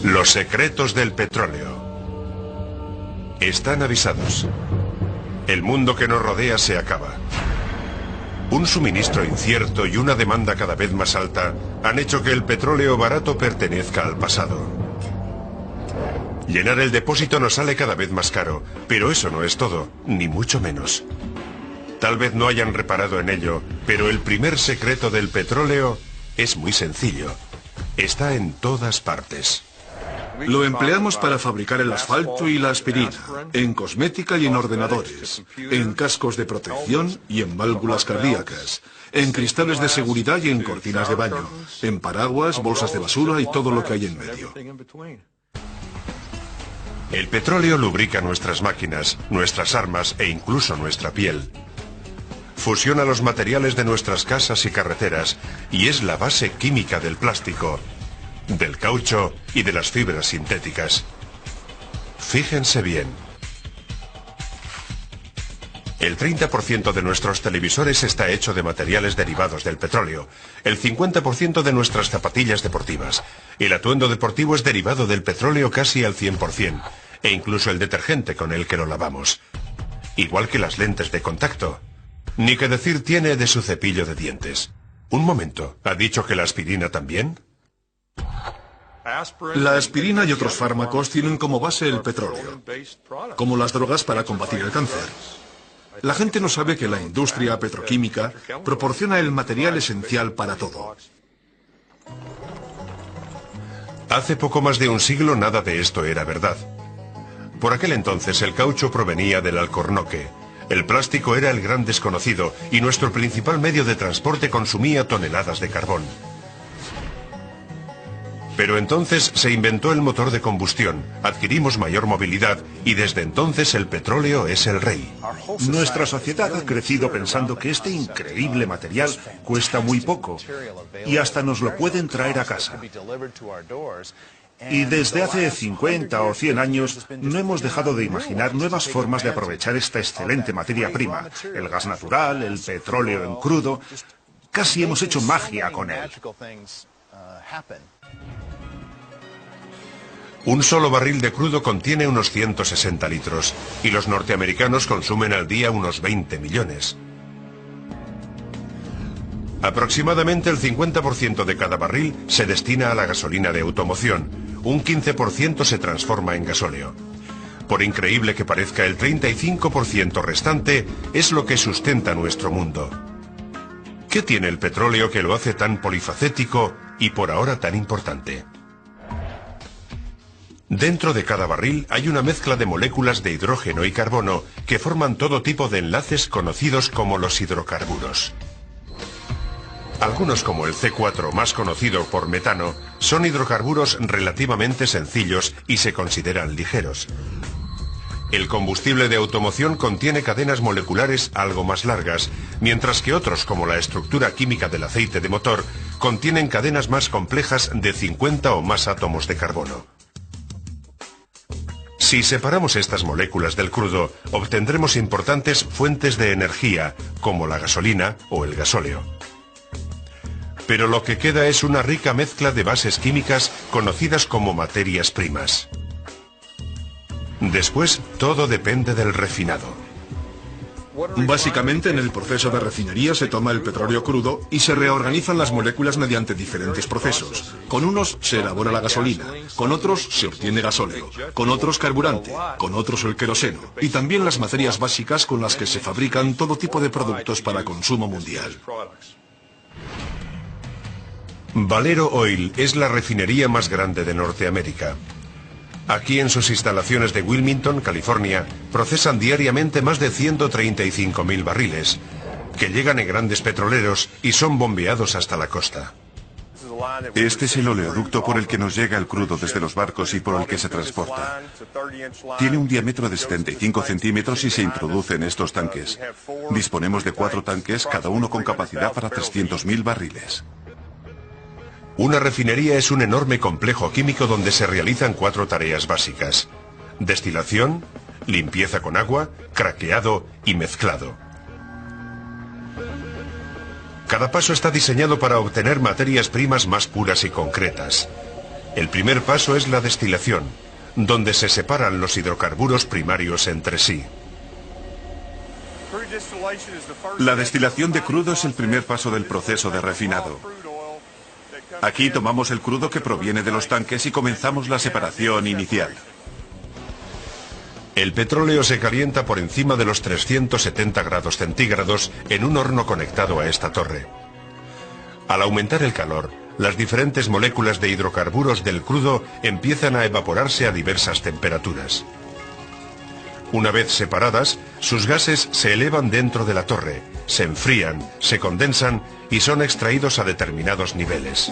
Los secretos del petróleo. Están avisados. El mundo que nos rodea se acaba. Un suministro incierto y una demanda cada vez más alta han hecho que el petróleo barato pertenezca al pasado. Llenar el depósito nos sale cada vez más caro, pero eso no es todo, ni mucho menos. Tal vez no hayan reparado en ello, pero el primer secreto del petróleo es muy sencillo. Está en todas partes. Lo empleamos para fabricar el asfalto y la aspirina, en cosmética y en ordenadores, en cascos de protección y en válvulas cardíacas, en cristales de seguridad y en cortinas de baño, en paraguas, bolsas de basura y todo lo que hay en medio. El petróleo lubrica nuestras máquinas, nuestras armas e incluso nuestra piel. Fusiona los materiales de nuestras casas y carreteras y es la base química del plástico, del caucho y de las fibras sintéticas. Fíjense bien. El 30% de nuestros televisores está hecho de materiales derivados del petróleo, el 50% de nuestras zapatillas deportivas. El atuendo deportivo es derivado del petróleo casi al 100%, e incluso el detergente con el que lo lavamos. Igual que las lentes de contacto. Ni que decir tiene de su cepillo de dientes. Un momento, ¿ha dicho que la aspirina también? La aspirina y otros fármacos tienen como base el petróleo, como las drogas para combatir el cáncer. La gente no sabe que la industria petroquímica proporciona el material esencial para todo. Hace poco más de un siglo nada de esto era verdad. Por aquel entonces el caucho provenía del alcornoque, el plástico era el gran desconocido y nuestro principal medio de transporte consumía toneladas de carbón. Pero entonces se inventó el motor de combustión, adquirimos mayor movilidad y desde entonces el petróleo es el rey. Nuestra sociedad ha crecido pensando que este increíble material cuesta muy poco y hasta nos lo pueden traer a casa. Y desde hace 50 o 100 años no hemos dejado de imaginar nuevas formas de aprovechar esta excelente materia prima, el gas natural, el petróleo en crudo. Casi hemos hecho magia con él. Un solo barril de crudo contiene unos 160 litros y los norteamericanos consumen al día unos 20 millones. Aproximadamente el 50% de cada barril se destina a la gasolina de automoción, un 15% se transforma en gasóleo. Por increíble que parezca, el 35% restante es lo que sustenta nuestro mundo. ¿Qué tiene el petróleo que lo hace tan polifacético y por ahora tan importante? Dentro de cada barril hay una mezcla de moléculas de hidrógeno y carbono que forman todo tipo de enlaces conocidos como los hidrocarburos. Algunos, como el C4, más conocido por metano, son hidrocarburos relativamente sencillos y se consideran ligeros. El combustible de automoción contiene cadenas moleculares algo más largas, mientras que otros, como la estructura química del aceite de motor, contienen cadenas más complejas de 50 o más átomos de carbono. Si separamos estas moléculas del crudo, obtendremos importantes fuentes de energía, como la gasolina o el gasóleo. Pero lo que queda es una rica mezcla de bases químicas conocidas como materias primas. Después, todo depende del refinado. Básicamente, en el proceso de refinería se toma el petróleo crudo y se reorganizan las moléculas mediante diferentes procesos. Con unos se elabora la gasolina, con otros se obtiene gasóleo, con otros carburante, con otros el queroseno y también las materias básicas con las que se fabrican todo tipo de productos para consumo mundial. Valero Oil es la refinería más grande de Norteamérica. Aquí en sus instalaciones de Wilmington, California, procesan diariamente más de 135.000 barriles, que llegan en grandes petroleros y son bombeados hasta la costa. Este es el oleoducto por el que nos llega el crudo desde los barcos y por el que se transporta. Tiene un diámetro de 75 centímetros y se introduce en estos tanques. Disponemos de 4 tanques, cada uno con capacidad para 300.000 barriles. Una refinería es un enorme complejo químico donde se realizan 4 tareas básicas: destilación, limpieza con agua, craqueado y mezclado. Cada paso está diseñado para obtener materias primas más puras y concretas. El primer paso es la destilación, donde se separan los hidrocarburos primarios entre sí. La destilación de crudo es el primer paso del proceso de refinado. Aquí tomamos el crudo que proviene de los tanques y comenzamos la separación inicial. El petróleo se calienta por encima de los 370 grados centígrados en un horno conectado a esta torre. Al aumentar el calor, las diferentes moléculas de hidrocarburos del crudo empiezan a evaporarse a diversas temperaturas. Una vez separadas, sus gases se elevan dentro de la torre, se enfrían, se condensan y son extraídos a determinados niveles.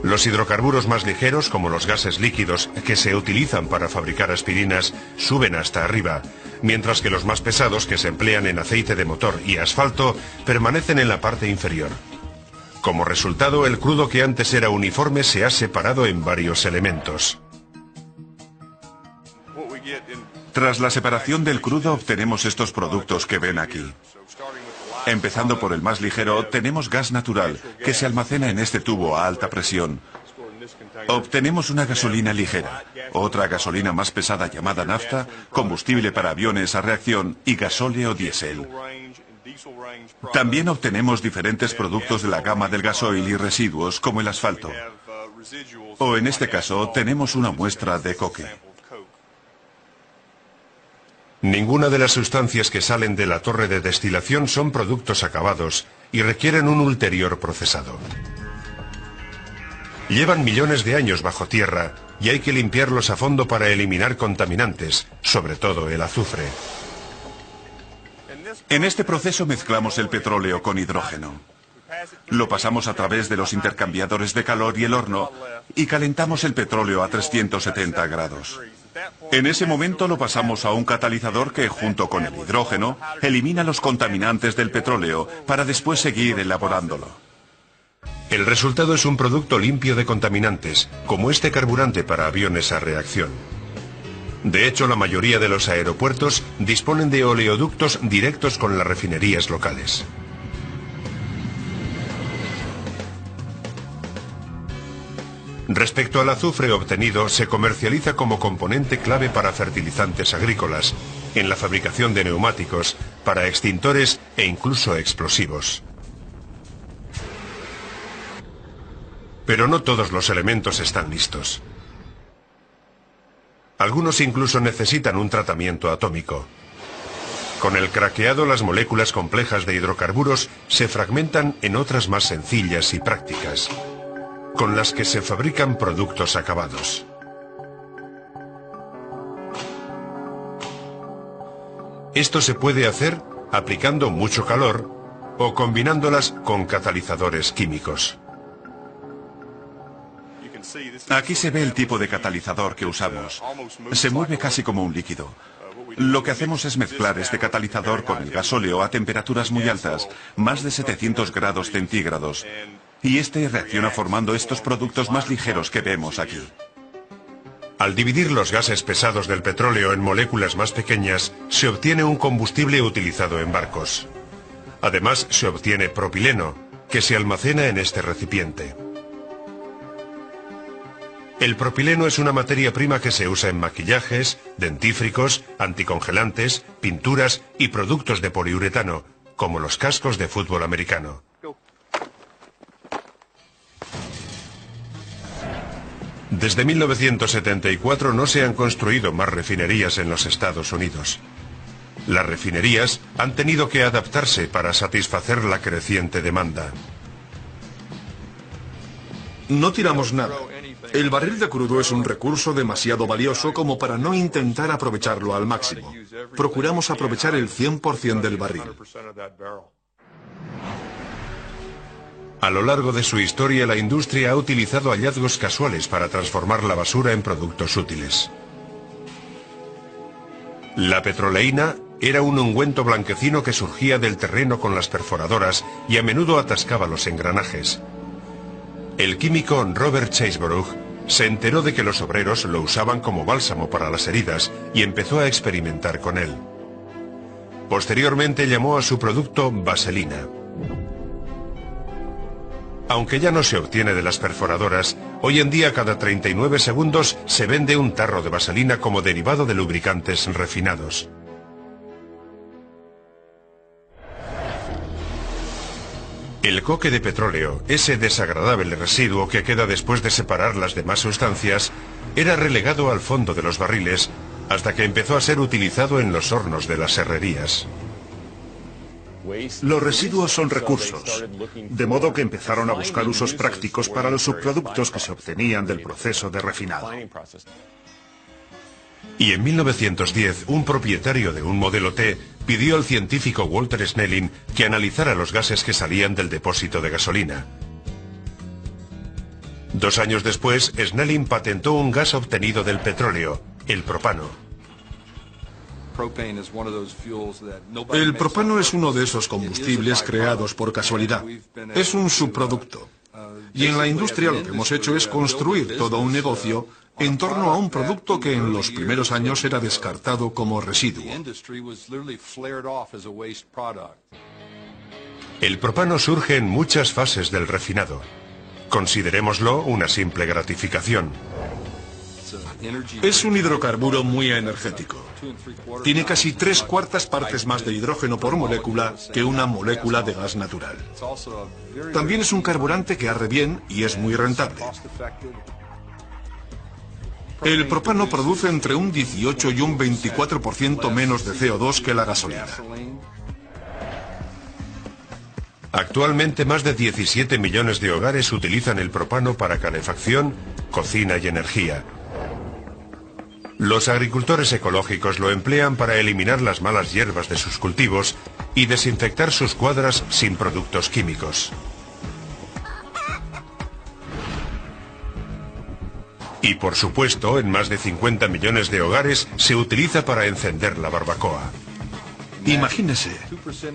Los hidrocarburos más ligeros, como los gases líquidos que se utilizan para fabricar aspirinas, suben hasta arriba, mientras que los más pesados, que se emplean en aceite de motor y asfalto, permanecen en la parte inferior. Como resultado, el crudo que antes era uniforme se ha separado en varios elementos. Tras la separación del crudo obtenemos estos productos que ven aquí. Empezando por el más ligero, tenemos gas natural, que se almacena en este tubo a alta presión. Obtenemos una gasolina ligera, otra gasolina más pesada llamada nafta, combustible para aviones a reacción y gasóleo diésel. También obtenemos diferentes productos de la gama del gasoil y residuos, como el asfalto. O en este caso, tenemos una muestra de coque. Ninguna de las sustancias que salen de la torre de destilación son productos acabados y requieren un ulterior procesado. Llevan millones de años bajo tierra y hay que limpiarlos a fondo para eliminar contaminantes, sobre todo el azufre. En este proceso mezclamos el petróleo con hidrógeno. Lo pasamos a través de los intercambiadores de calor y el horno y calentamos el petróleo a 370 grados. En ese momento lo pasamos a un catalizador que, junto con el hidrógeno, elimina los contaminantes del petróleo para después seguir elaborándolo. El resultado es un producto limpio de contaminantes, como este carburante para aviones a reacción. De hecho, la mayoría de los aeropuertos disponen de oleoductos directos con las refinerías locales. Respecto al azufre obtenido, se comercializa como componente clave para fertilizantes agrícolas, en la fabricación de neumáticos, para extintores e incluso explosivos. Pero no todos los elementos están listos. Algunos incluso necesitan un tratamiento atómico. Con el craqueado, las moléculas complejas de hidrocarburos se fragmentan en otras más sencillas y prácticas, con las que se fabrican productos acabados. Esto se puede hacer aplicando mucho calor o combinándolas con catalizadores químicos. Aquí se ve el tipo de catalizador que usamos. Se mueve casi como un líquido. Lo que hacemos es mezclar este catalizador con el gasóleo a temperaturas muy altas, más de 700 grados centígrados. Y este reacciona formando estos productos más ligeros que vemos aquí. Al dividir los gases pesados del petróleo en moléculas más pequeñas, se obtiene un combustible utilizado en barcos. Además, se obtiene propileno, que se almacena en este recipiente. El propileno es una materia prima que se usa en maquillajes, dentífricos, anticongelantes, pinturas y productos de poliuretano, como los cascos de fútbol americano. Desde 1974 no se han construido más refinerías en los Estados Unidos. Las refinerías han tenido que adaptarse para satisfacer la creciente demanda. No tiramos nada. El barril de crudo es un recurso demasiado valioso como para no intentar aprovecharlo al máximo. Procuramos aprovechar el 100% del barril. A lo largo de su historia, la industria ha utilizado hallazgos casuales para transformar la basura en productos útiles. La petroleína era un ungüento blanquecino que surgía del terreno con las perforadoras y a menudo atascaba los engranajes. El químico Robert Chasebrough se enteró de que los obreros lo usaban como bálsamo para las heridas y empezó a experimentar con él. Posteriormente llamó a su producto vaselina. Aunque ya no se obtiene de las perforadoras, hoy en día cada 39 segundos se vende un tarro de vaselina como derivado de lubricantes refinados. El coque de petróleo, ese desagradable residuo que queda después de separar las demás sustancias, era relegado al fondo de los barriles hasta que empezó a ser utilizado en los hornos de las herrerías. Los residuos son recursos, de modo que empezaron a buscar usos prácticos para los subproductos que se obtenían del proceso de refinado. Y en 1910, un propietario de un modelo T pidió al científico Walter Snelling que analizara los gases que salían del depósito de gasolina. 2 años después, Snelling patentó un gas obtenido del petróleo, el propano. El propano es uno de esos combustibles creados por casualidad. Es un subproducto. Y en la industria lo que hemos hecho es construir todo un negocio en torno a un producto que en los primeros años era descartado como residuo. El propano surge en muchas fases del refinado. Considerémoslo una simple gratificación. Es un hidrocarburo muy energético. Tiene casi 3/4 partes más de hidrógeno por molécula que una molécula de gas natural. También es un carburante que arde bien y es muy rentable. El propano produce entre un 18 y un 24% menos de CO2 que la gasolina. Actualmente más de 17 millones de hogares utilizan el propano para calefacción, cocina y energía. Los agricultores ecológicos lo emplean para eliminar las malas hierbas de sus cultivos y desinfectar sus cuadras sin productos químicos. Y por supuesto, en más de 50 millones de hogares se utiliza para encender la barbacoa. Imagínese,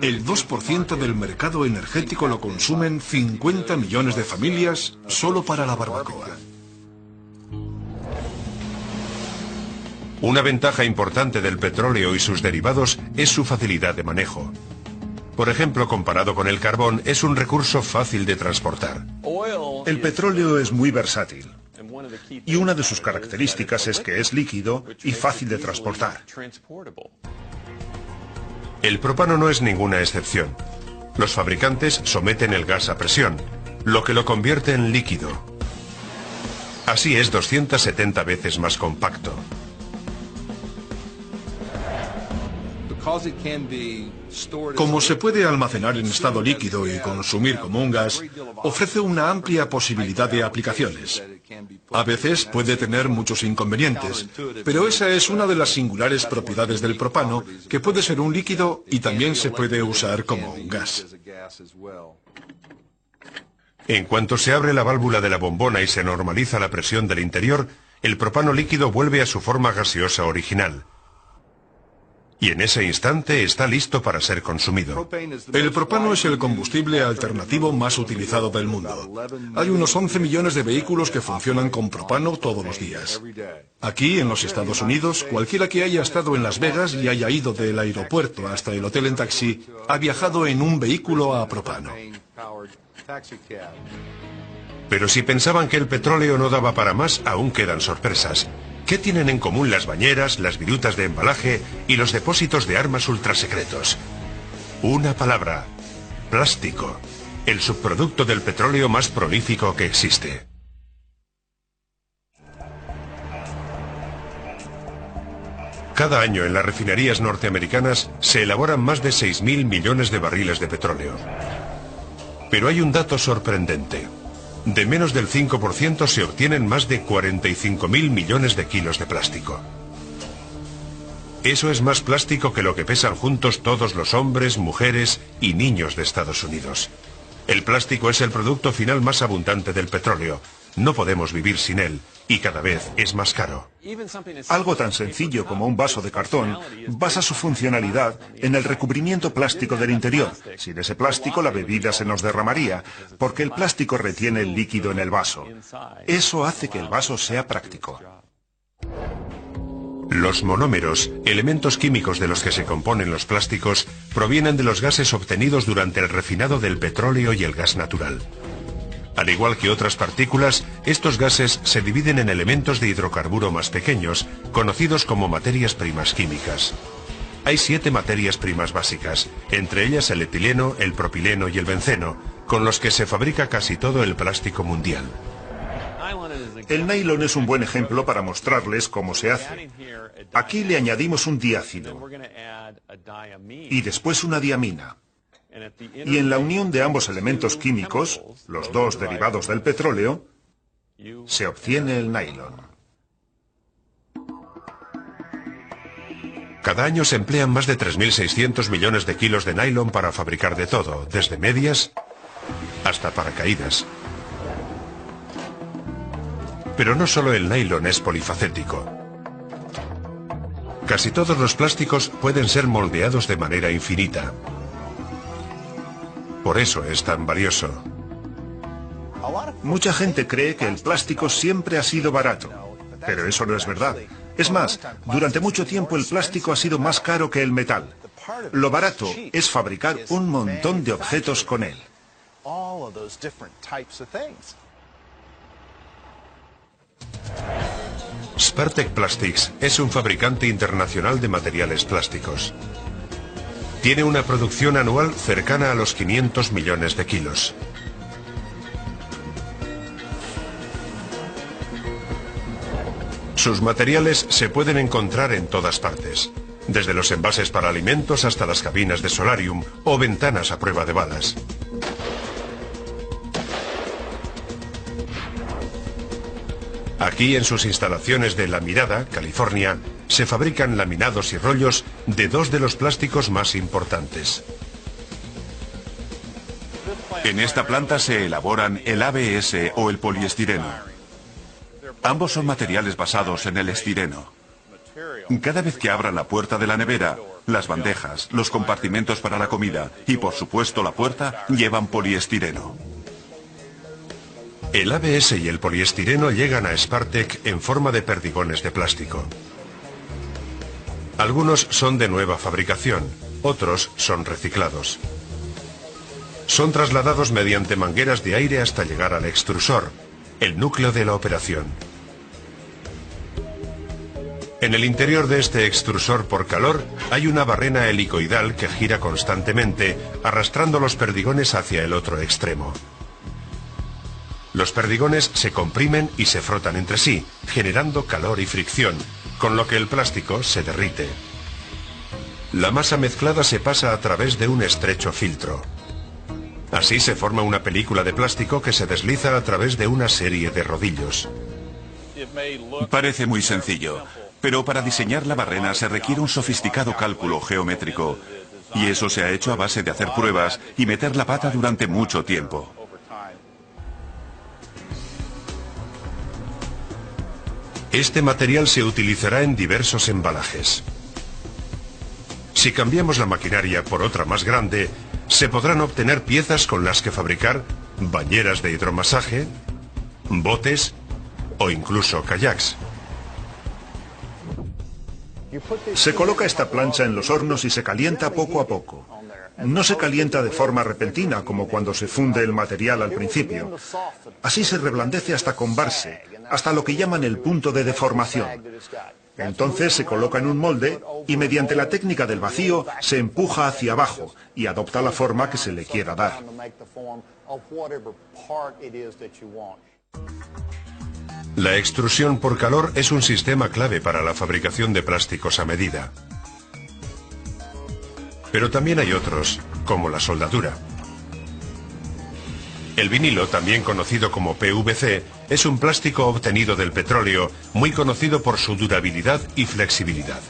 el 2% del mercado energético lo consumen 50 millones de familias solo para la barbacoa. Una ventaja importante del petróleo y sus derivados es su facilidad de manejo. Por ejemplo, comparado con el carbón, es un recurso fácil de transportar. El petróleo es muy versátil. Y una de sus características es que es líquido y fácil de transportar. El propano no es ninguna excepción. Los fabricantes someten el gas a presión, lo que lo convierte en líquido. Así es 270 veces más compacto. Como se puede almacenar en estado líquido y consumir como un gas, ofrece una amplia posibilidad de aplicaciones. A veces puede tener muchos inconvenientes, pero esa es una de las singulares propiedades del propano, que puede ser un líquido y también se puede usar como un gas. En cuanto se abre la válvula de la bombona y se normaliza la presión del interior, el propano líquido vuelve a su forma gaseosa original. Y en ese instante está listo para ser consumido. El propano es el combustible alternativo más utilizado del mundo. Hay unos 11 millones de vehículos que funcionan con propano todos los días. Aquí, en los Estados Unidos, cualquiera que haya estado en Las Vegas y haya ido del aeropuerto hasta el hotel en taxi, ha viajado en un vehículo a propano. Pero si pensaban que el petróleo no daba para más, aún quedan sorpresas. ¿Qué tienen en común las bañeras, las virutas de embalaje y los depósitos de armas ultrasecretos? Una palabra: plástico, el subproducto del petróleo más prolífico que existe. Cada año en las refinerías norteamericanas se elaboran más de 6.000 millones de barriles de petróleo. Pero hay un dato sorprendente. De menos del 5% se obtienen más de 45.000 millones de kilos de plástico. Eso es más plástico que lo que pesan juntos todos los hombres, mujeres y niños de Estados Unidos. El plástico es el producto final más abundante del petróleo. No podemos vivir sin él y cada vez es más caro. Algo tan sencillo como un vaso de cartón basa su funcionalidad en el recubrimiento plástico del interior. Sin ese plástico la bebida se nos derramaría, porque el plástico retiene el líquido en el vaso. Eso hace que el vaso sea práctico. Los monómeros, elementos químicos de los que se componen los plásticos, provienen de los gases obtenidos durante el refinado del petróleo y el gas natural. Al igual que otras partículas, estos gases se dividen en elementos de hidrocarburo más pequeños, conocidos como materias primas químicas. Hay 7 materias primas básicas, entre ellas el etileno, el propileno y el benceno, con los que se fabrica casi todo el plástico mundial. El nylon es un buen ejemplo para mostrarles cómo se hace. Aquí le añadimos un diácido y después una diamina. Y en la unión de ambos elementos químicos, los dos derivados del petróleo, se obtiene el nylon. Cada año se emplean más de 3.600 millones de kilos de nylon para fabricar de todo, desde medias hasta paracaídas. Pero no solo el nylon es polifacético. Casi todos los plásticos pueden ser moldeados de manera infinita. Por eso es tan valioso. Mucha gente cree que el plástico siempre ha sido barato, pero eso no es verdad. Es más, durante mucho tiempo el plástico ha sido más caro que el metal. Lo barato es fabricar un montón de objetos con él. Spartek Plastics es un fabricante internacional de materiales plásticos. Tiene una producción anual cercana a los 500 millones de kilos. Sus materiales se pueden encontrar en todas partes, desde los envases para alimentos hasta las cabinas de solarium o ventanas a prueba de balas. Aquí, en sus instalaciones de La Mirada, California, se fabrican laminados y rollos de 2 de los plásticos más importantes. En esta planta se elaboran el ABS o el poliestireno. Ambos son materiales basados en el estireno. Cada vez que abran la puerta de la nevera, las bandejas, los compartimentos para la comida y, por supuesto, la puerta llevan poliestireno. El ABS y el poliestireno llegan a Spartek en forma de perdigones de plástico. Algunos son de nueva fabricación, otros son reciclados. Son trasladados mediante mangueras de aire hasta llegar al extrusor, el núcleo de la operación. En el interior de este extrusor por calor hay una barrena helicoidal que gira constantemente, arrastrando los perdigones hacia el otro extremo. Los perdigones se comprimen y se frotan entre sí, generando calor y fricción, con lo que el plástico se derrite. La masa mezclada se pasa a través de un estrecho filtro. Así se forma una película de plástico que se desliza a través de una serie de rodillos. Parece muy sencillo, pero para diseñar la barrena se requiere un sofisticado cálculo geométrico, y eso se ha hecho a base de hacer pruebas y meter la pata durante mucho tiempo. Este material se utilizará en diversos embalajes. Si cambiamos la maquinaria por otra más grande, se podrán obtener piezas con las que fabricar bañeras de hidromasaje, botes o incluso kayaks. Se coloca esta plancha en los hornos y se calienta poco a poco. No se calienta de forma repentina como cuando se funde el material al principio. Así se reblandece hasta combarse, hasta lo que llaman el punto de deformación. Entonces se coloca en un molde y mediante la técnica del vacío se empuja hacia abajo y adopta la forma que se le quiera dar. La extrusión por calor es un sistema clave para la fabricación de plásticos a medida. Pero también hay otros, como la soldadura. El vinilo, también conocido como PVC, es un plástico obtenido del petróleo, muy conocido por su durabilidad y flexibilidad.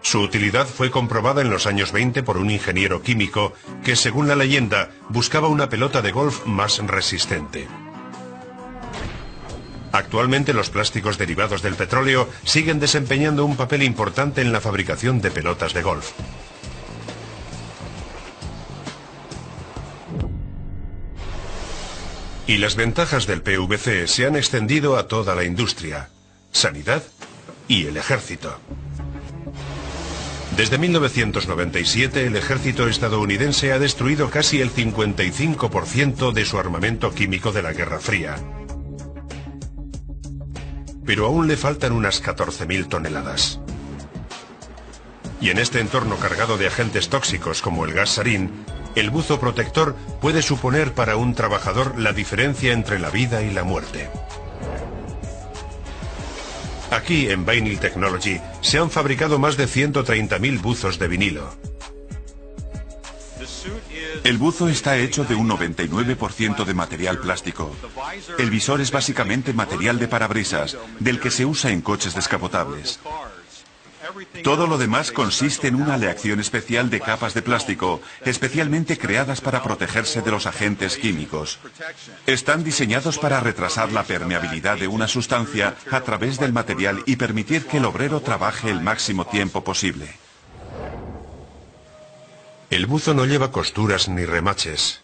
Su utilidad fue comprobada en los años 20 por un ingeniero químico que, según la leyenda, buscaba una pelota de golf más resistente. Actualmente los plásticos derivados del petróleo siguen desempeñando un papel importante en la fabricación de pelotas de golf. Y las ventajas del PVC se han extendido a toda la industria, sanidad y el ejército. Desde 1997 el ejército estadounidense ha destruido casi el 55% de su armamento químico de la Guerra Fría. Pero aún le faltan unas 14.000 toneladas. Y en este entorno cargado de agentes tóxicos como el gas sarín, el buzo protector puede suponer para un trabajador la diferencia entre la vida y la muerte. Aquí, en Vinyl Technology, se han fabricado más de 130.000 buzos de vinilo. El buzo está hecho de un 99% de material plástico. El visor es básicamente material de parabrisas, del que se usa en coches descapotables. Todo lo demás consiste en una aleación especial de capas de plástico, especialmente creadas para protegerse de los agentes químicos. Están diseñados para retrasar la permeabilidad de una sustancia a través del material y permitir que el obrero trabaje el máximo tiempo posible. El buzo no lleva costuras ni remaches.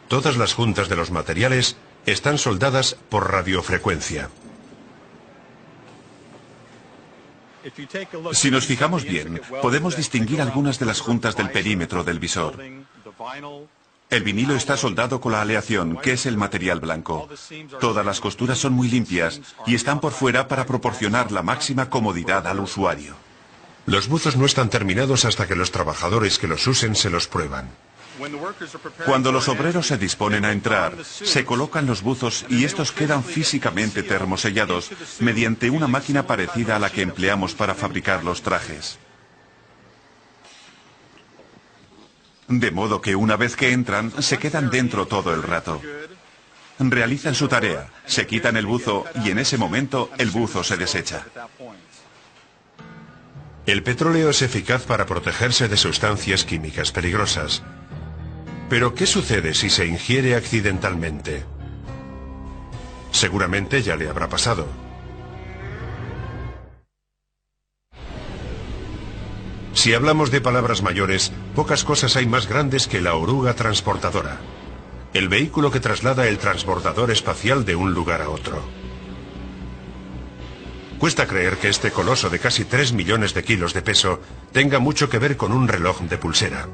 Todas las juntas de los materiales están soldadas por radiofrecuencia. Si nos fijamos bien, podemos distinguir algunas de las juntas del perímetro del visor. El vinilo está soldado con la aleación, que es el material blanco. Todas las costuras son muy limpias y están por fuera para proporcionar la máxima comodidad al usuario. Los buzos no están terminados hasta que los trabajadores que los usen se los prueban. Cuando los obreros se disponen a entrar, se colocan los buzos y estos quedan físicamente termosellados mediante una máquina parecida a la que empleamos para fabricar los trajes. De modo que una vez que entran, se quedan dentro todo el rato. Realizan su tarea, se quitan el buzo y en ese momento el buzo se desecha. El petróleo es eficaz para protegerse de sustancias químicas peligrosas. Pero, ¿qué sucede si se ingiere accidentalmente? Seguramente ya le habrá pasado. Si hablamos de palabras mayores, pocas cosas hay más grandes que la oruga transportadora. El vehículo que traslada el transbordador espacial de un lugar a otro. Cuesta creer que este coloso de casi 3 millones de kilos de peso tenga mucho que ver con un reloj de pulsera.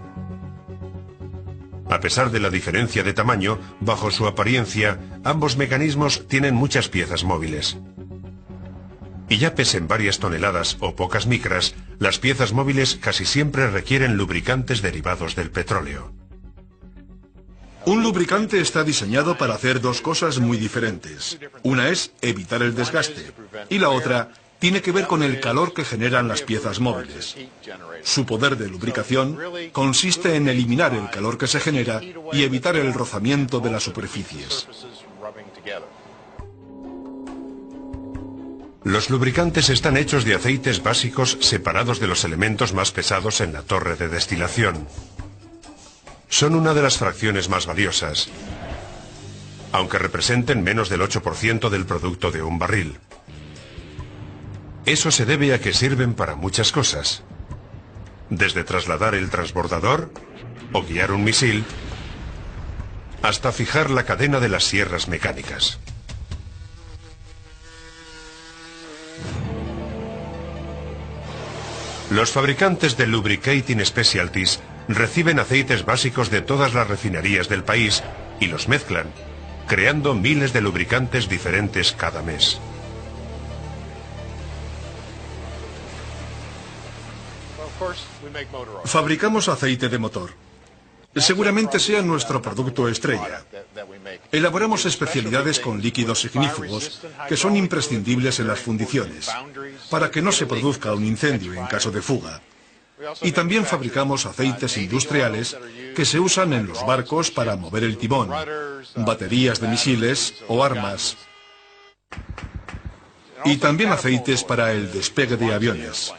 A pesar de la diferencia de tamaño, bajo su apariencia, ambos mecanismos tienen muchas piezas móviles. Y ya pesen varias toneladas o pocas micras, las piezas móviles casi siempre requieren lubricantes derivados del petróleo. Un lubricante está diseñado para hacer dos cosas muy diferentes. Una es evitar el desgaste y la otra tiene que ver con el calor que generan las piezas móviles. Su poder de lubricación consiste en eliminar el calor que se genera y evitar el rozamiento de las superficies. Los lubricantes están hechos de aceites básicos separados de los elementos más pesados en la torre de destilación. Son una de las fracciones más valiosas, aunque representen menos del 8% del producto de un barril. Eso se debe a que sirven para muchas cosas, desde trasladar el transbordador o guiar un misil, hasta fijar la cadena de las sierras mecánicas. Los fabricantes de Lubricating Specialties reciben aceites básicos de todas las refinerías del país y los mezclan, creando miles de lubricantes diferentes cada mes. Fabricamos aceite de motor. Seguramente sea nuestro producto estrella. Elaboramos especialidades con líquidos ignífugos que son imprescindibles en las fundiciones, para que no se produzca un incendio en caso de fuga. Y también fabricamos aceites industriales que se usan en los barcos para mover el timón, baterías de misiles o armas. Y también aceites para el despegue de aviones.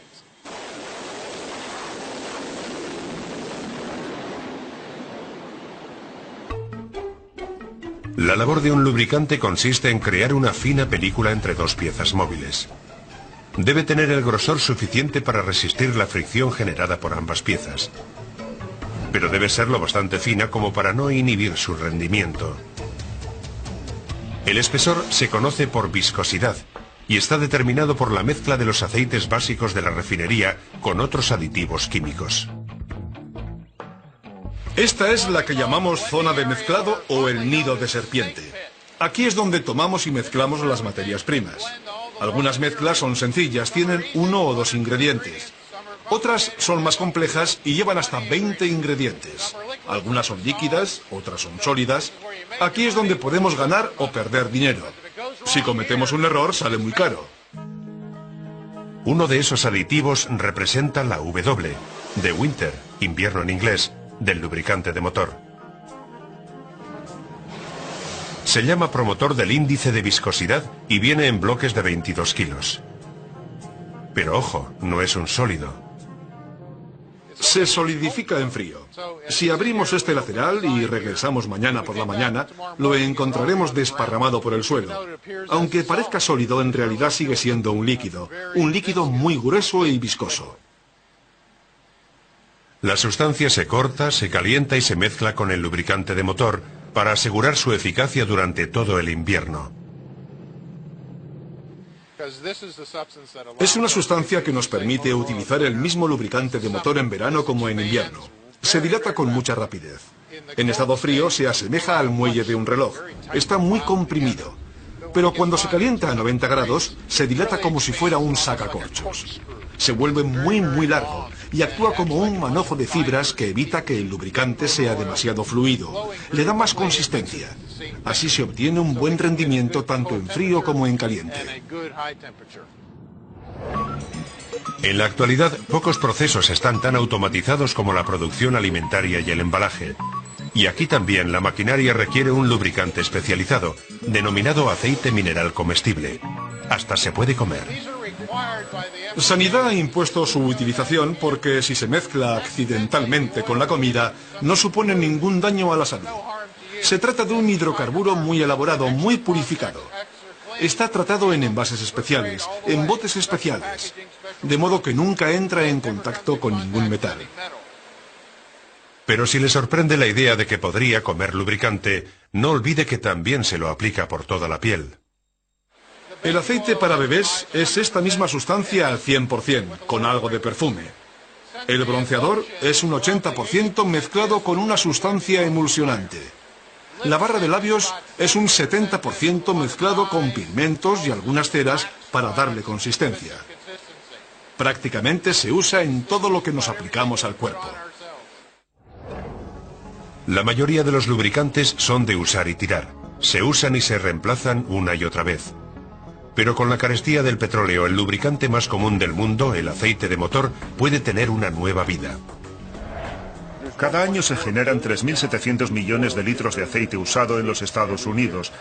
La labor de un lubricante consiste en crear una fina película entre dos piezas móviles. Debe tener el grosor suficiente para resistir la fricción generada por ambas piezas, pero debe ser lo bastante fina como para no inhibir su rendimiento. El espesor se conoce por viscosidad y está determinado por la mezcla de los aceites básicos de la refinería con otros aditivos químicos. Esta es la que llamamos zona de mezclado o el nido de serpiente. Aquí es donde tomamos y mezclamos las materias primas. Algunas mezclas son sencillas, tienen 1 o 2 ingredientes. Otras son más complejas y llevan hasta 20 ingredientes. Algunas son líquidas, otras son sólidas. Aquí es donde podemos ganar o perder dinero. Si cometemos un error, sale muy caro. Uno de esos aditivos representa la W, de winter, invierno en inglés, del lubricante de motor. Se llama promotor del índice de viscosidad y viene en bloques de 22 kilos. Pero ojo, no es un sólido. Se solidifica en frío. Si abrimos este lateral y regresamos mañana por la mañana, lo encontraremos desparramado por el suelo. Aunque parezca sólido, en realidad sigue siendo un líquido muy grueso y viscoso. La sustancia se corta, se calienta y se mezcla con el lubricante de motor para asegurar su eficacia durante todo el invierno. Es una sustancia que nos permite utilizar el mismo lubricante de motor en verano como en invierno. Se dilata con mucha rapidez. En estado frío se asemeja al muelle de un reloj. Está muy comprimido. Pero cuando se calienta a 90 grados, se dilata como si fuera un sacacorchos. Se vuelve muy largo y actúa como un manojo de fibras que evita que el lubricante sea demasiado fluido. Le da más consistencia. Así se obtiene un buen rendimiento tanto en frío como en caliente. En la actualidad, pocos procesos están tan automatizados como la producción alimentaria y el embalaje. Y aquí también la maquinaria requiere un lubricante especializado, denominado aceite mineral comestible. Hasta se puede comer. Sanidad ha impuesto su utilización porque si se mezcla accidentalmente con la comida, no supone ningún daño a la salud. Se trata de un hidrocarburo muy elaborado, muy purificado. Está tratado en envases especiales, en botes especiales, de modo que nunca entra en contacto con ningún metal. Pero si le sorprende la idea de que podría comer lubricante, no olvide que también se lo aplica por toda la piel. El aceite para bebés es esta misma sustancia al 100%, con algo de perfume. El bronceador es un 80% mezclado con una sustancia emulsionante. La barra de labios es un 70% mezclado con pigmentos y algunas ceras para darle consistencia. Prácticamente se usa en todo lo que nos aplicamos al cuerpo. La mayoría de los lubricantes son de usar y tirar. Se usan y se reemplazan una y otra vez. Pero con la carestía del petróleo, el lubricante más común del mundo, el aceite de motor, puede tener una nueva vida. Cada año se generan 3.700 millones de litros de aceite usado en los Estados Unidos.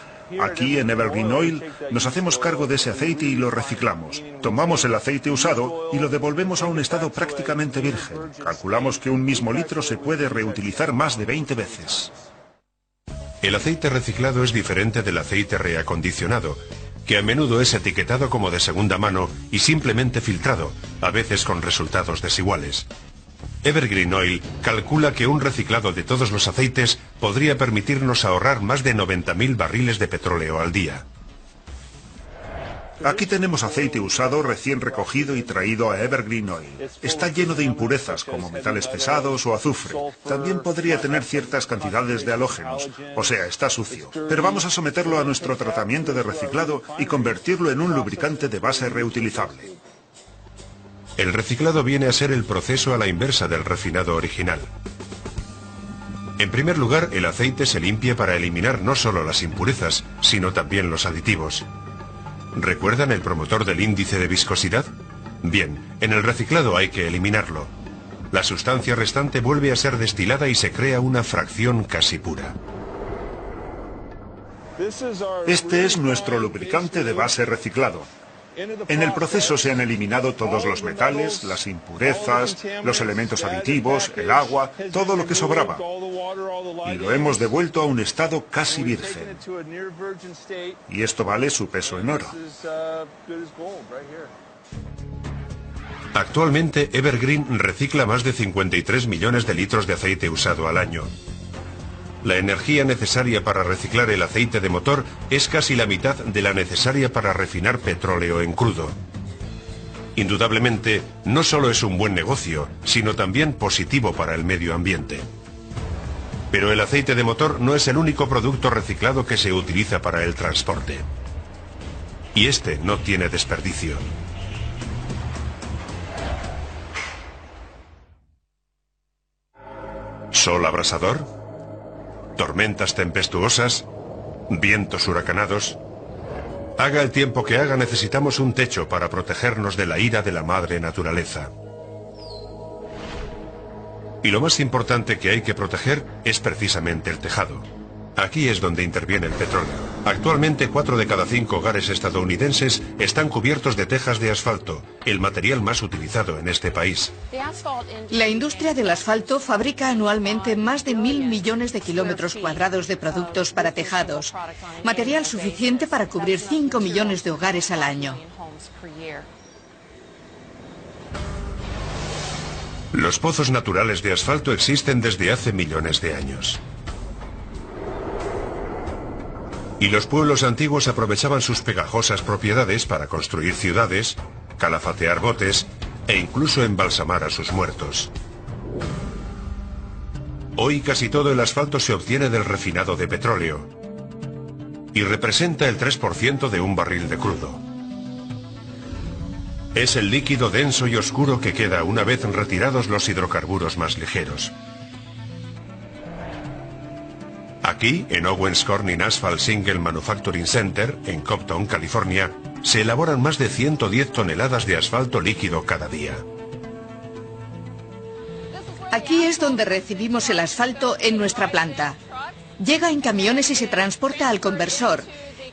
Aquí en Evergreen Oil nos hacemos cargo de ese aceite y lo reciclamos. Tomamos el aceite usado y lo devolvemos a un estado prácticamente virgen. Calculamos que un mismo litro se puede reutilizar más de 20 veces. El aceite reciclado es diferente del aceite reacondicionado, que a menudo es etiquetado como de segunda mano y simplemente filtrado, a veces con resultados desiguales. Evergreen Oil calcula que un reciclado de todos los aceites podría permitirnos ahorrar más de 90.000 barriles de petróleo al día. Aquí tenemos aceite usado recién recogido y traído a Evergreen Oil. Está lleno de impurezas como metales pesados o azufre. También podría tener ciertas cantidades de halógenos, o sea, está sucio. Pero vamos a someterlo a nuestro tratamiento de reciclado y convertirlo en un lubricante de base reutilizable. El reciclado viene a ser el proceso a la inversa del refinado original. En primer lugar, el aceite se limpia para eliminar no solo las impurezas, sino también los aditivos. ¿Recuerdan el promotor del índice de viscosidad? Bien, en el reciclado hay que eliminarlo. La sustancia restante vuelve a ser destilada y se crea una fracción casi pura. Este es nuestro lubricante de base reciclado. En el proceso se han eliminado todos los metales, las impurezas, los elementos aditivos, el agua, todo lo que sobraba. Y lo hemos devuelto a un estado casi virgen. Y esto vale su peso en oro. Actualmente, Evergreen recicla más de 53 millones de litros de aceite usado al año. La energía necesaria para reciclar el aceite de motor es casi la mitad de la necesaria para refinar petróleo en crudo. Indudablemente, no solo es un buen negocio, sino también positivo para el medio ambiente. Pero el aceite de motor no es el único producto reciclado que se utiliza para el transporte. Y este no tiene desperdicio. ¿Sol abrasador? ¿Tormentas tempestuosas? ¿Vientos huracanados? Haga el tiempo que haga, necesitamos un techo para protegernos de la ira de la madre naturaleza. Y lo más importante que hay que proteger es precisamente el tejado. Aquí es donde interviene el petróleo. Actualmente 4 de cada 5 hogares estadounidenses están cubiertos de tejas de asfalto, el material más utilizado en este país. La industria del asfalto fabrica anualmente más de 1.000 millones de kilómetros cuadrados de productos para tejados, material suficiente para cubrir 5 millones de hogares al año. Los pozos naturales de asfalto existen desde hace millones de años. Y los pueblos antiguos aprovechaban sus pegajosas propiedades para construir ciudades, calafatear botes e incluso embalsamar a sus muertos. Hoy casi todo el asfalto se obtiene del refinado de petróleo y representa el 3% de un barril de crudo. Es el líquido denso y oscuro que queda una vez retirados los hidrocarburos más ligeros. Aquí, en Owens Corning Asphalt Single Manufacturing Center, en Compton, California, se elaboran más de 110 toneladas de asfalto líquido cada día. Aquí es donde recibimos el asfalto en nuestra planta. Llega en camiones y se transporta al conversor,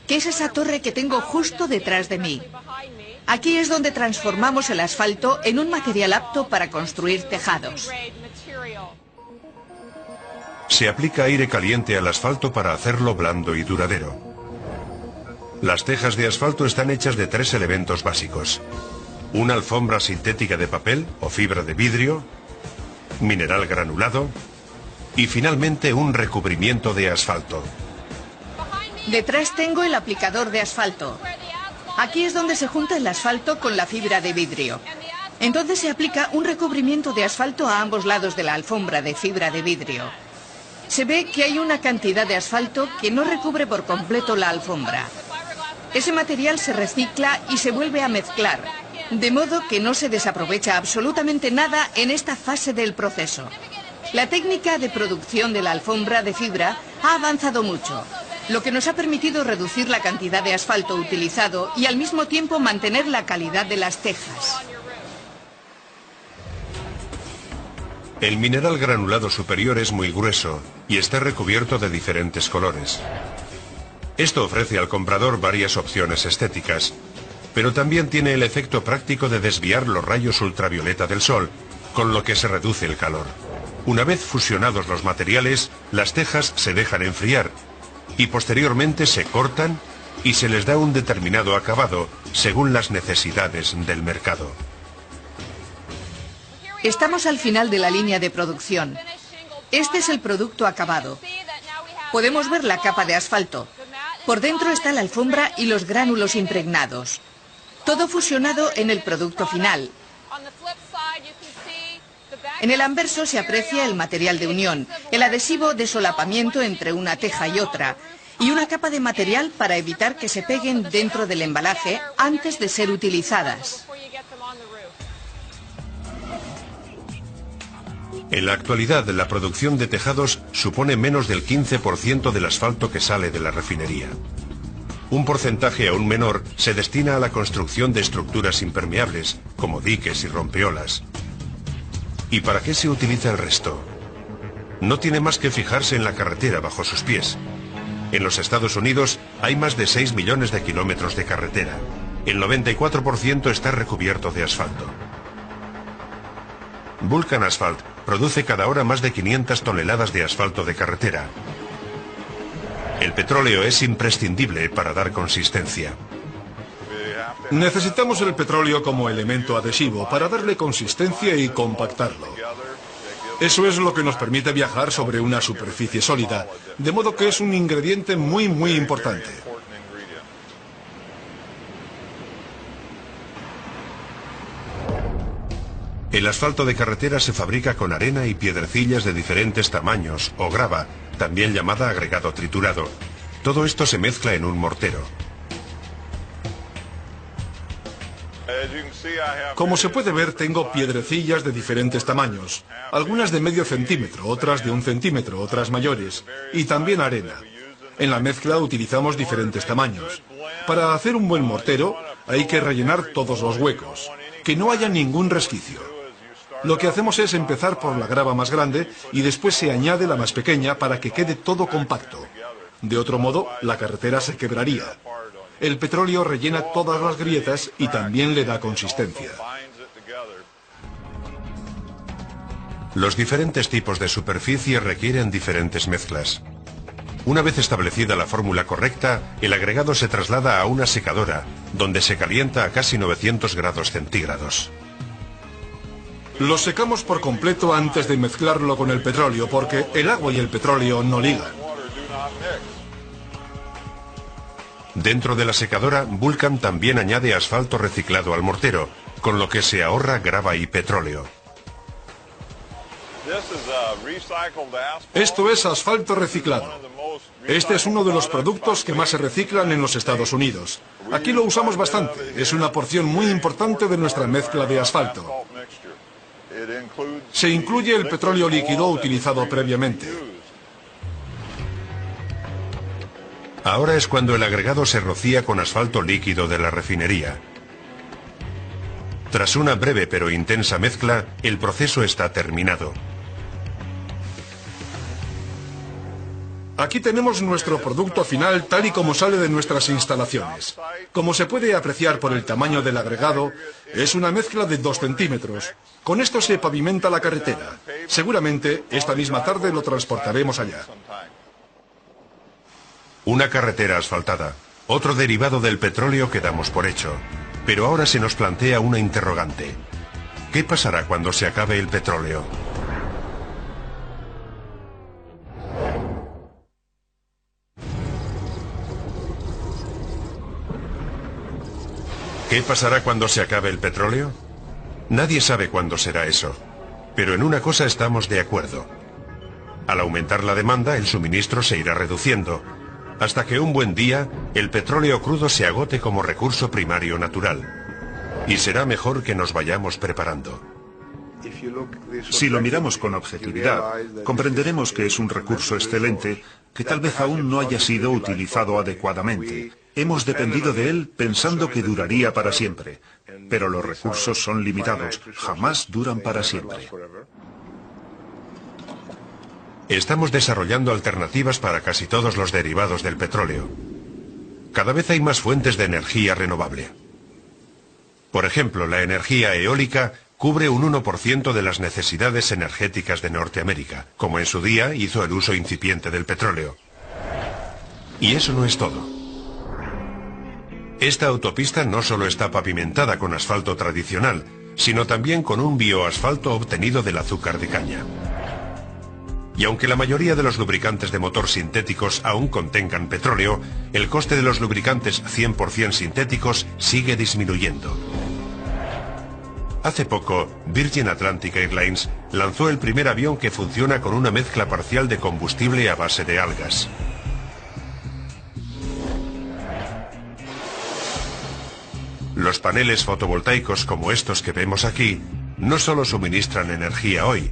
que es esa torre que tengo justo detrás de mí. Aquí es donde transformamos el asfalto en un material apto para construir tejados. Se aplica aire caliente al asfalto para hacerlo blando y duradero. Las tejas de asfalto están hechas de 3 elementos básicos: una alfombra sintética de papel o fibra de vidrio, mineral granulado y finalmente un recubrimiento de asfalto. Detrás tengo el aplicador de asfalto. Aquí es donde se junta el asfalto con la fibra de vidrio. Entonces se aplica un recubrimiento de asfalto a ambos lados de la alfombra de fibra de vidrio. Se ve que hay una cantidad de asfalto que no recubre por completo la alfombra. Ese material se recicla y se vuelve a mezclar, de modo que no se desaprovecha absolutamente nada en esta fase del proceso. La técnica de producción de la alfombra de fibra ha avanzado mucho, lo que nos ha permitido reducir la cantidad de asfalto utilizado y al mismo tiempo mantener la calidad de las tejas. El mineral granulado superior es muy grueso y está recubierto de diferentes colores. Esto ofrece al comprador varias opciones estéticas, pero también tiene el efecto práctico de desviar los rayos ultravioleta del sol, con lo que se reduce el calor. Una vez fusionados los materiales, las tejas se dejan enfriar y posteriormente se cortan y se les da un determinado acabado según las necesidades del mercado. Estamos al final de la línea de producción. Este es el producto acabado. Podemos ver la capa de asfalto. Por dentro está la alfombra y los gránulos impregnados. Todo fusionado en el producto final. En el anverso se aprecia el material de unión, el adhesivo de solapamiento entre una teja y otra, y una capa de material para evitar que se peguen dentro del embalaje antes de ser utilizadas. En la actualidad, la producción de tejados supone menos del 15% del asfalto que sale de la refinería. Un porcentaje aún menor se destina a la construcción de estructuras impermeables, como diques y rompeolas. ¿Y para qué se utiliza el resto? No tiene más que fijarse en la carretera bajo sus pies. En los Estados Unidos hay más de 6 millones de kilómetros de carretera. El 94% está recubierto de asfalto. Vulcan Asphalt produce cada hora más de 500 toneladas de asfalto de carretera. El petróleo es imprescindible para dar consistencia. Necesitamos el petróleo como elemento adhesivo para darle consistencia y compactarlo. Eso es lo que nos permite viajar sobre una superficie sólida, de modo que es un ingrediente muy importante. El asfalto de carretera se fabrica con arena y piedrecillas de diferentes tamaños, o grava, también llamada agregado triturado. Todo esto se mezcla en un mortero. Como se puede ver, tengo piedrecillas de diferentes tamaños. Algunas de medio centímetro, otras de 1 centímetro, otras mayores. Y también arena. En la mezcla utilizamos diferentes tamaños. Para hacer un buen mortero, hay que rellenar todos los huecos. Que no haya ningún resquicio. Lo que hacemos es empezar por la grava más grande y después se añade la más pequeña para que quede todo compacto. De otro modo, la carretera se quebraría. El petróleo rellena todas las grietas y también le da consistencia. Los diferentes tipos de superficie requieren diferentes mezclas. Una vez establecida la fórmula correcta, el agregado se traslada a una secadora, donde se calienta a casi 900 grados centígrados. Lo secamos por completo antes de mezclarlo con el petróleo, porque el agua y el petróleo no ligan. Dentro de la secadora, Vulcan también añade asfalto reciclado al mortero, con lo que se ahorra grava y petróleo. Esto es asfalto reciclado. Este es uno de los productos que más se reciclan en los Estados Unidos. Aquí lo usamos bastante. Es una porción muy importante de nuestra mezcla de asfalto. Se incluye el petróleo líquido utilizado previamente. Ahora es cuando el agregado se rocía con asfalto líquido de la refinería. Tras una breve pero intensa mezcla, el proceso está terminado. Aquí tenemos nuestro producto final tal y como sale de nuestras instalaciones. Como se puede apreciar por el tamaño del agregado, es una mezcla de 2 centímetros. Con esto se pavimenta la carretera. Seguramente esta misma tarde lo transportaremos allá. Una carretera asfaltada, otro derivado del petróleo que damos por hecho. Pero ahora se nos plantea una interrogante. ¿Qué pasará cuando se acabe el petróleo? ¿Qué pasará cuando se acabe el petróleo? Nadie sabe cuándo será eso. Pero en una cosa estamos de acuerdo. Al aumentar la demanda, el suministro se irá reduciendo, hasta que un buen día el petróleo crudo se agote como recurso primario natural. Y será mejor que nos vayamos preparando. Si lo miramos con objetividad, comprenderemos que es un recurso excelente que tal vez aún no haya sido utilizado adecuadamente. Hemos dependido de él pensando que duraría para siempre, pero los recursos son limitados, jamás duran para siempre. Estamos desarrollando alternativas para casi todos los derivados del petróleo. Cada vez hay más fuentes de energía renovable. Por ejemplo, la energía eólica cubre un 1% de las necesidades energéticas de Norteamérica, como en su día hizo el uso incipiente del petróleo. Y eso no es todo. Esta autopista no solo está pavimentada con asfalto tradicional, sino también con un bioasfalto obtenido del azúcar de caña. Y aunque la mayoría de los lubricantes de motor sintéticos aún contengan petróleo, el coste de los lubricantes 100% sintéticos sigue disminuyendo. Hace poco, Virgin Atlantic Airlines lanzó el primer avión que funciona con una mezcla parcial de combustible a base de algas. Los paneles fotovoltaicos como estos que vemos aquí no solo suministran energía hoy,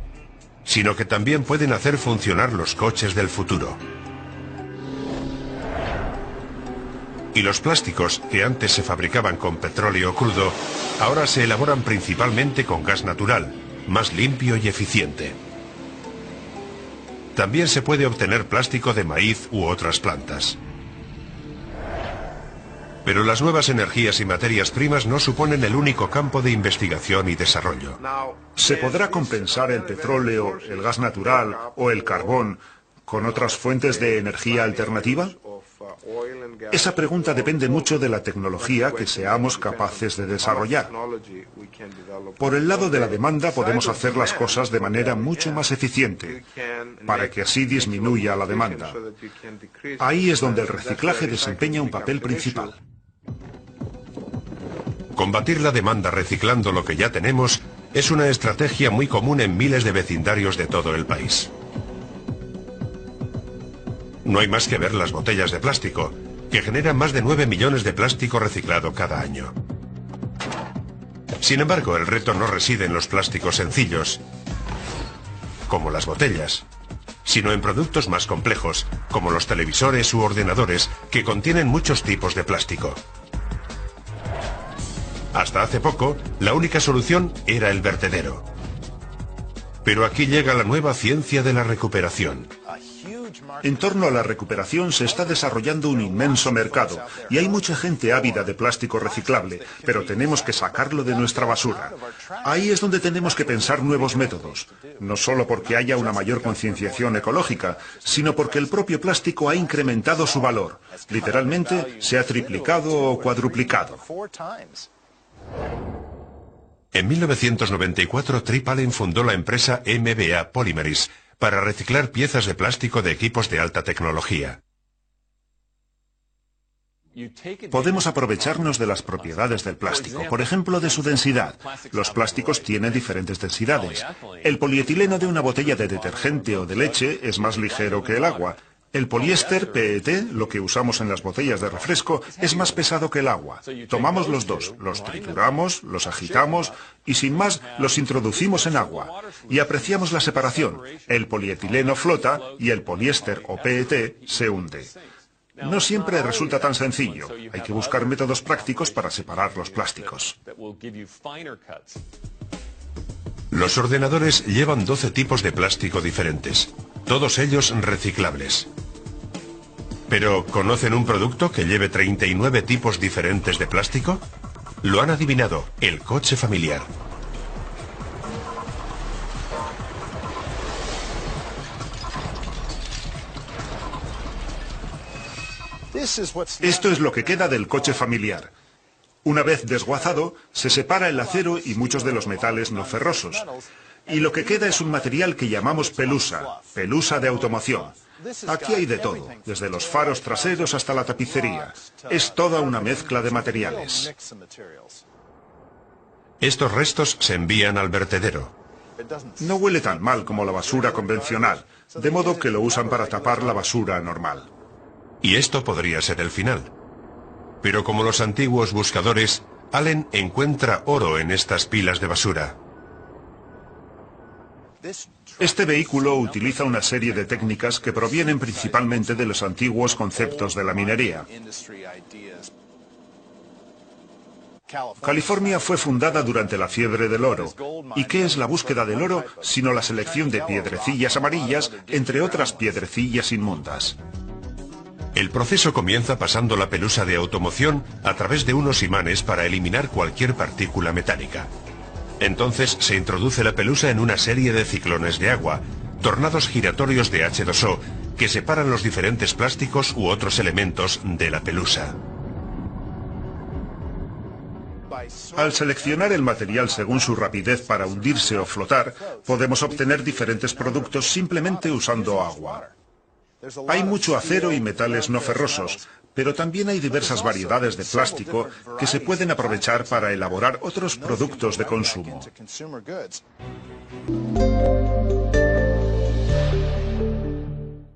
sino que también pueden hacer funcionar los coches del futuro. Y los plásticos que antes se fabricaban con petróleo crudo, ahora se elaboran principalmente con gas natural, más limpio y eficiente. También se puede obtener plástico de maíz u otras plantas. Pero las nuevas energías y materias primas no suponen el único campo de investigación y desarrollo. ¿Se podrá compensar el petróleo, el gas natural o el carbón con otras fuentes de energía alternativa? Esa pregunta depende mucho de la tecnología que seamos capaces de desarrollar. Por el lado de la demanda podemos hacer las cosas de manera mucho más eficiente, para que así disminuya la demanda. Ahí es donde el reciclaje desempeña un papel principal. Combatir la demanda reciclando lo que ya tenemos es una estrategia muy común en miles de vecindarios de todo el país. No hay más que ver las botellas de plástico, que generan más de 9 millones de plástico reciclado cada año. Sin embargo, el reto no reside en los plásticos sencillos, como las botellas, sino en productos más complejos, como los televisores u ordenadores, que contienen muchos tipos de plástico. Hasta hace poco, la única solución era el vertedero. Pero aquí llega la nueva ciencia de la recuperación. En torno a la recuperación se está desarrollando un inmenso mercado y hay mucha gente ávida de plástico reciclable, pero tenemos que sacarlo de nuestra basura. Ahí es donde tenemos que pensar nuevos métodos, no solo porque haya una mayor concienciación ecológica, sino porque el propio plástico ha incrementado su valor. Literalmente se ha triplicado o cuadruplicado. En 1994, Trip Allen fundó la empresa MBA Polymeries para reciclar piezas de plástico de equipos de alta tecnología. Podemos aprovecharnos de las propiedades del plástico, por ejemplo, de su densidad. Los plásticos tienen diferentes densidades. El polietileno de una botella de detergente o de leche es más ligero que el agua. El poliéster PET, lo que usamos en las botellas de refresco, es más pesado que el agua. Tomamos los dos, los trituramos, los agitamos y sin más los introducimos en agua. Y apreciamos la separación. El polietileno flota y el poliéster o PET se hunde. No siempre resulta tan sencillo. Hay que buscar métodos prácticos para separar los plásticos. Los ordenadores llevan 12 tipos de plástico diferentes, todos ellos reciclables. ¿Pero conocen un producto que lleve 39 tipos diferentes de plástico? Lo han adivinado, el coche familiar. Esto es lo que queda del coche familiar. Una vez desguazado, se separa el acero y muchos de los metales no ferrosos. Y lo que queda es un material que llamamos pelusa, pelusa de automoción. Aquí hay de todo, desde los faros traseros hasta la tapicería. Es toda una mezcla de materiales. Estos restos se envían al vertedero. No huele tan mal como la basura convencional, de modo que lo usan para tapar la basura normal. Y esto podría ser el final. Pero como los antiguos buscadores, Allen encuentra oro en estas pilas de basura. Este vehículo utiliza una serie de técnicas que provienen principalmente de los antiguos conceptos de la minería. California fue fundada durante la fiebre del oro. ¿Y qué es la búsqueda del oro sino la selección de piedrecillas amarillas, entre otras piedrecillas inmundas? El proceso comienza pasando la pelusa de automoción a través de unos imanes para eliminar cualquier partícula metálica. Entonces se introduce la pelusa en una serie de ciclones de agua, tornados giratorios de H2O, que separan los diferentes plásticos u otros elementos de la pelusa. Al seleccionar el material según su rapidez para hundirse o flotar, podemos obtener diferentes productos simplemente usando agua. Hay mucho acero y metales no ferrosos, pero también hay diversas variedades de plástico que se pueden aprovechar para elaborar otros productos de consumo.